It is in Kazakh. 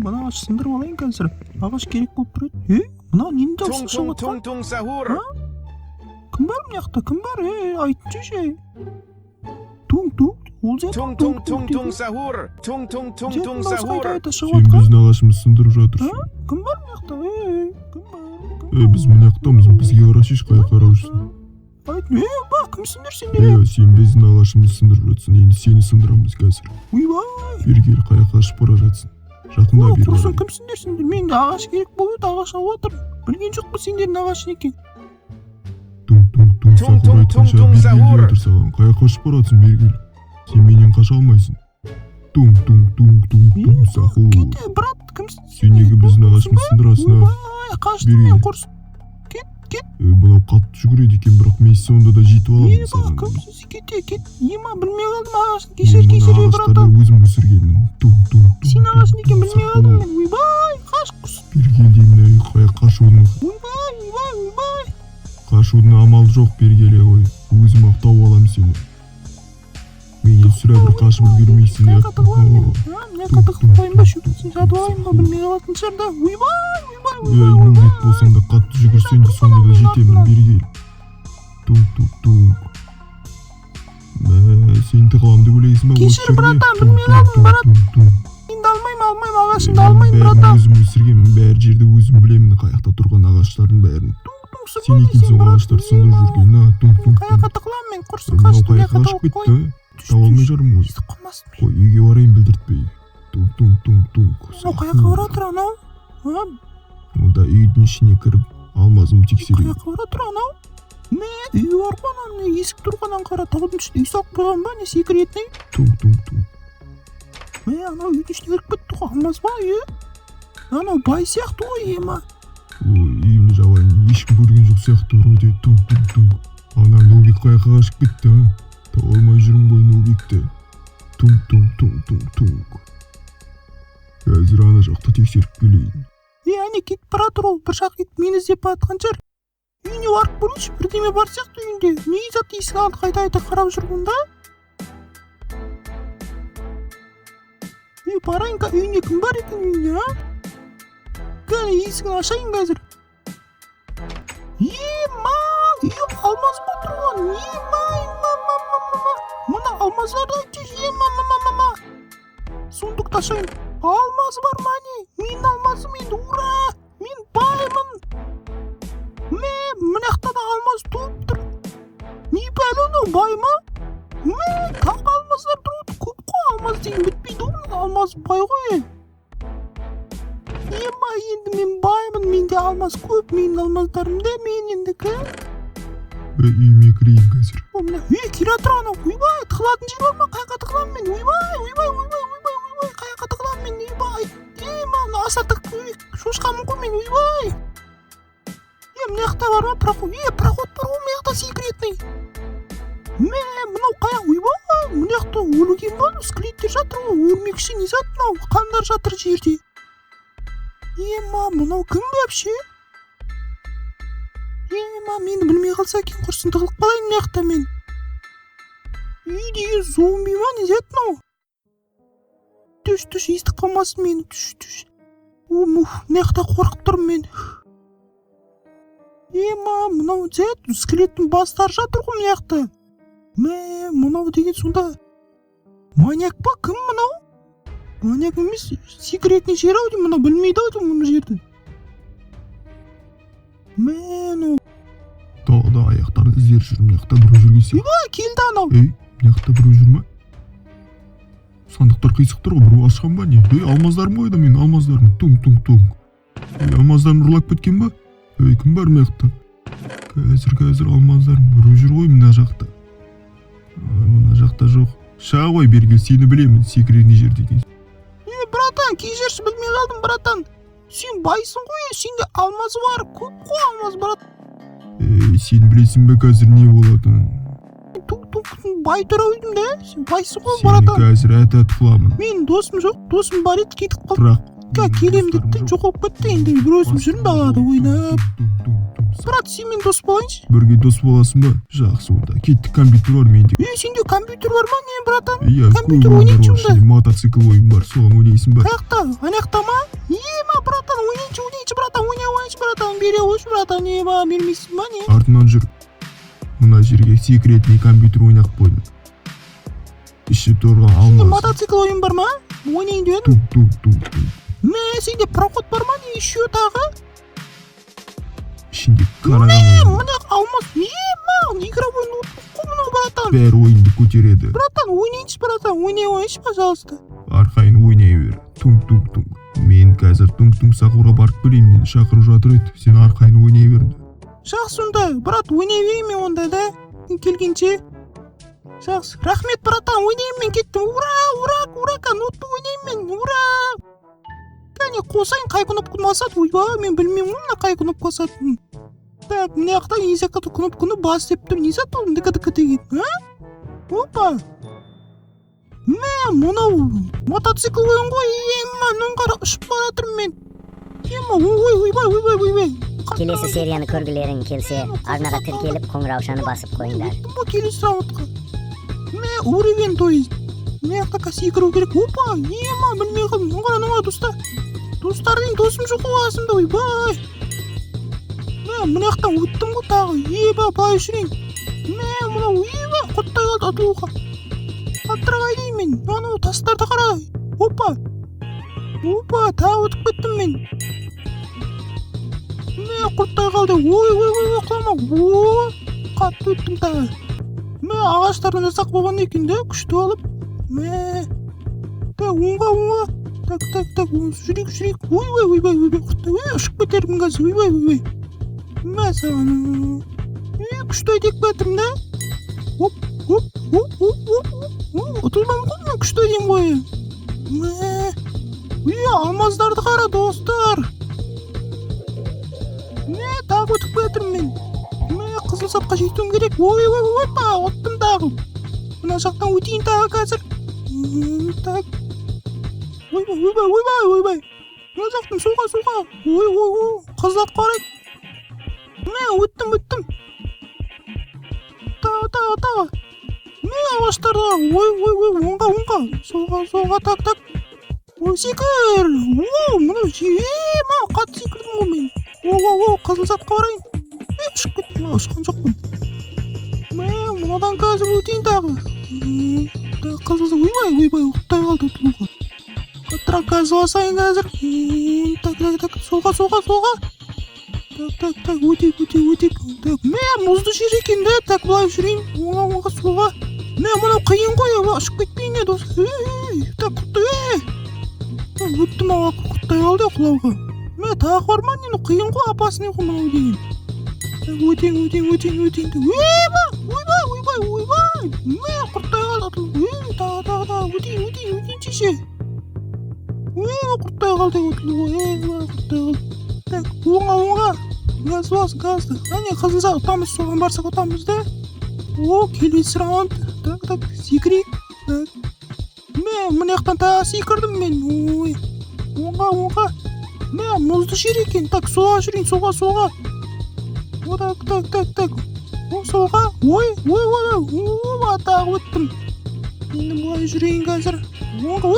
мына ағаш сындырып алайын қазір. Ағаш керек болып тұр еді. Мына нені дауысы шығып жатқан? Tung sahur. Кім бар мына жақта? Кім бар? Айтыншы ше. Туң. Ол Tung sahur. Tung sahur. Сен біздің ағашымыз сындырып жатырсың. Кім бар мына жақта? Кім бар? Біз мына жақтамыз, бізге қарашы, қай қарап жүрсің. Ба, кімсіңдер сендер? Сен біздің ағашымызды сындырып жатсың, енді сені сындырамыз қазір. Ойбай. Бері кел, қай қашып бара жатсың. Жақында бері Құрсын, қарай. кімсіңдер сендер? Мен ағаш керек болып еді, ағаш алып отыр. Білген жоқ па сендердің ағашы екен? Сахур айтқанша бері кел деп отыр саған. Қай қашып баратсың, бері кел. Сен менен қаша алмайсың. Сахур. Кет, брат, кімсің? Сен неге біздің ағашымызды сындырасың, а? Ойбай, қаштым мен, құрсын. Кет. Мынау қатты жүгіреді екен, бірақ мен соңында да жетіп аламын саған. Кімсіз, кет. Білмей қалдым ағашын, кешір, братан. Өзім өсіргенмін. Сен ағашын екен білмей қалдым мен. Ойбай, қаш, құрсын. Бері кел деймін, қай қашудың. Ойбай. Қашудың амалы жоқ, бері келе ғой. Өзім ақ тауып аламын сені. Менен сүрә бір қашып үлгермейсің. Мына қатығып қойын ба, шөкітсін жатып алайын ба, білмей қалатын шығар да. Ойбай. Нубик болсаң да қатты жүгірсең де сонда да жетемін, бері кел. Сен тығыламды ойлайсың ба? Кешір, братан, білмей қалдым, братан. Енді алмайым, ағашымды алмайым, братан. Өзім өсіргенмін, бәр жерді өзім білемін, қаяқта тұрған ағаштардың бәрін. Сен екенсің ағаштар сындырып жүрген, Қаяққа тықылам мен, құрсын қаштым, қаяққа қашып кетті, таба алмай жарым ғой. Естіп қалмасын мен. Қой, үйге барайын білдіртпей. Қаяққа баратыр анау? Онда үйдің ішіне кіріп, алмазым тексерейін. Қаяққа баратыр анау? Үй бар ғой анау, есік тұрғаннан қара, таудың ішінде үй салып қойған ба, не секретный? Анау үйдің ішіне кіріп кетті ғой, алмаз ба үйі? Анау бай сияқты ғой, ема. Үйімді жабайын, ешкім көрген жоқ сияқты вроде. Ана Нубик қаяққа қашып кетті, тауа алмай жүрім ғой Нубикті. Қазір ана жақта тексеріп келейін. Әне кетіп баратыр ол, бір жақ ет мені іздеп баратқан шығар. Үйіне барып көрейінші, бірдеме бар сияқты үйінде. Не зат есік алды қайта қарап жүрмін да? Барайын, үйіне кім бар екен үйіне, а? Кәне есігін ашайын қазір. Үйі алмаз бұл тұрған. Мұна алмазларды айтшы, Сундықты ашайын. Алмазы бар ма не? Мен алмазым енді, ура! Мен баймын. Мынақта да алмаз туып тұр. Не бәлі оны, бай ма? Тағы алмаздар тұрады. Көп қой, алмаз деген бітпейді ғой, алмаз бай ғой. Енді мен баймын, менде алмаз көп, менің алмаздарымда, мен енді кім? Үйіме кірейін қазір. Келе атыр анау, ойбай, тығылатын жер бар ма? Қаяққа тығылам мен, ойбай, қаяққа тығылам мен, ойбай. Асатық шошқамын ғой мен, ойбай. Мына жақта бар ма проход? Проход бар ғой, мына жақта секретный. Мынау қаяқ, ойбай, мына жақта өлген ба, скелеттер жатыр ғой, өлмекші не зат мынау, қандар жатыр жерде. Мынау кім вообще? Мені білмей қалса екен, құрсын тығылып қалайын мына жақта мен. Үй деген зомби ма, не зат мынау? Түш, естіп қалмасын мені, түш. Мына жақта қорқып тұрмын мен. Мынау зат, скелеттің бастары жатыр ғой мына жақта. Мынау деген сонда маньяк па, кім мынау? Маньяк емес, секретный жер ау деймін, мынау білмейді ау деймін мұны жерді. Тағы да аяқтарын іздер жүрім, мына біреу жүрген сияқты. Келді анау. Мына біреу жүр ма? Сандықтар қисықтыр ғой, біреу ашқан ба не? Алмаздарым ғой да мен, алмаздарым. Алмаздарым ұрлап кеткен ба? Кім бар мына жақта? Қазір алмаздарым, біреу жүр ғой мына жақта. Мына жақта жоқ. Шаға ғой, бері кел, сені білемін, секретный жер деген. Братан, кешірші, білмей қалдым, братан. Сен байсың ғой, сенде алмазы бар, көп қой алмаз, брат. Сен білесің бе қазір не болатын? Бай тұра өйдім де, сен байсың ғой, братан. Сені қазір әтәт қыламын. Мен досым жоқ, досым бар еді, кетіп қалды. Келем деді, жоқ болып кетті, енді бір өзім жүрім далада ойнап. досымыз. брат, сенімен дос болайыншы. Бірге дос боласың ба? Жақсы онда. Кеттік, компьютер бар менде. Сенде компьютер бар ма не, братан? Иә, компьютер көп ойындар ойнайыншы бар ішінде. Мотоцикл ойын бар, соған ойнайсың ба? Қаяқта? Анаяқта ма? Братан, ойнайыншы, братан, ойнайыншы, братан, бере қойшы, братан, бермейсің ба, не? Артынан жүр. Мына жерге секретный компьютер ойнақ қойдым. Ішіп тұрған Сенде алмаз. мотоцикл ойын бар ма? Ойнайын деп едім. Тук. Сенде проход бар ма, не еще тағы? Ішінде қараған ойын. Мына алмаз, игровой ноутбук қой мынау, братан. Бәрі ойынды көтереді. Братан, ойнайыншы, братан, ойнай қойшы, пожалуйста. Арқайын ойнай бер. Тук. Мен қазір тук сақуға барып келейін, мені шақырып жатыр еді. Сен арқайын ойнай берді. Жақсы онда, брат, ойнай берейін мен онда, да? Келгенше. Жақсы, рахмет, братан, ойнайын мен кеттім. Ура, ноутбук ойнайын мен, ура! Кәне, қосайын, қай кнопканы басады? Ойбай, мен білмеймін мына қай кнопка басады. Так, мына жақта есекті кнопканы бас деп тұр. Не зат ол? Дік деген, Опа! Мынау мотоцикл ойын ғой, нұңғара ұшып баратырмын мен. Ойбай. Келесі серияны көргілерің келсе, арнаға тіркеліп қоңыраушаны басып қойыңдар. Келесі раундқа. Уровень, то есть. Мына жақта секіру керек. Опа, білмей қалдым. Нұңғара, достар. Достардың досым жоқ қоғасымда, ойбай. Мына жақтан өттім ғой тағы. Былай жүрейін. Мынау, құттай қалды атылуға. Аттырақ айдайын мен. Анау тастарды қара. Опа, тағы өтіп кеттім мен. Құттай қалды. Ой, құлама. Қатты өттім тағы. Ағаштардан жасақ болған екен де, күшті алып. Оңға. Так, жүрейік. Ойбай, құттай. Ұшып кетермін қазір, ойбай. Саған. Күшті айдек бәтірім да. Оп. Ұтылмам ғой мен күшті айдем ғой. Алмаздарды қара, достар. Тағы өтіп бәтірім мен. Қызыл сапқа жетуім керек. Ойпа, оттым дағы. Мына жақтан өтейін тағы қазір. Так. Ойбай. Мына жақтан суға. Қызлат қарай. Өттім. Тағы. Ағаштарда. Оңға. Солға, так. Секір. Мұны қатты секірдім ғой мен. Қызыл сатқа барайын. Ұшып кеттім, ұшқан жоқпын. Мұнадан қазір өтейін тағы. Қызыл, ойбай, ұқтай қалды ұтылуға. Қаттырақ газ басайын қазір. Так, солға. Так, өтек. Мұзды жер екен де, так, былай жүрейін. Оңға, солға. Мұнау қиын ғой, ұшып кетпейін не дос. Так, құттай. Өттім аға, құттай қалды құлауға. Тағы бар ма, нені қиын ғой, апасының ғой мұнау деген. Өтең. Ойбай. Құрттай қалды. Тағы. Өтең, шеше. Құрттай қалды. Так, оңға. Газды. Қызылса ұтамыз, соған барсақ ұтамыз да. Келесі раунд. Так, секірейік. Мына жақтан тағы секірдім мен. Оңға. Мұзды жер екен. Так, соға жүрейін, соға. Так. Соға. Ой. Тағы өттім. Енді бұлай жүрейін қазір. Оңға.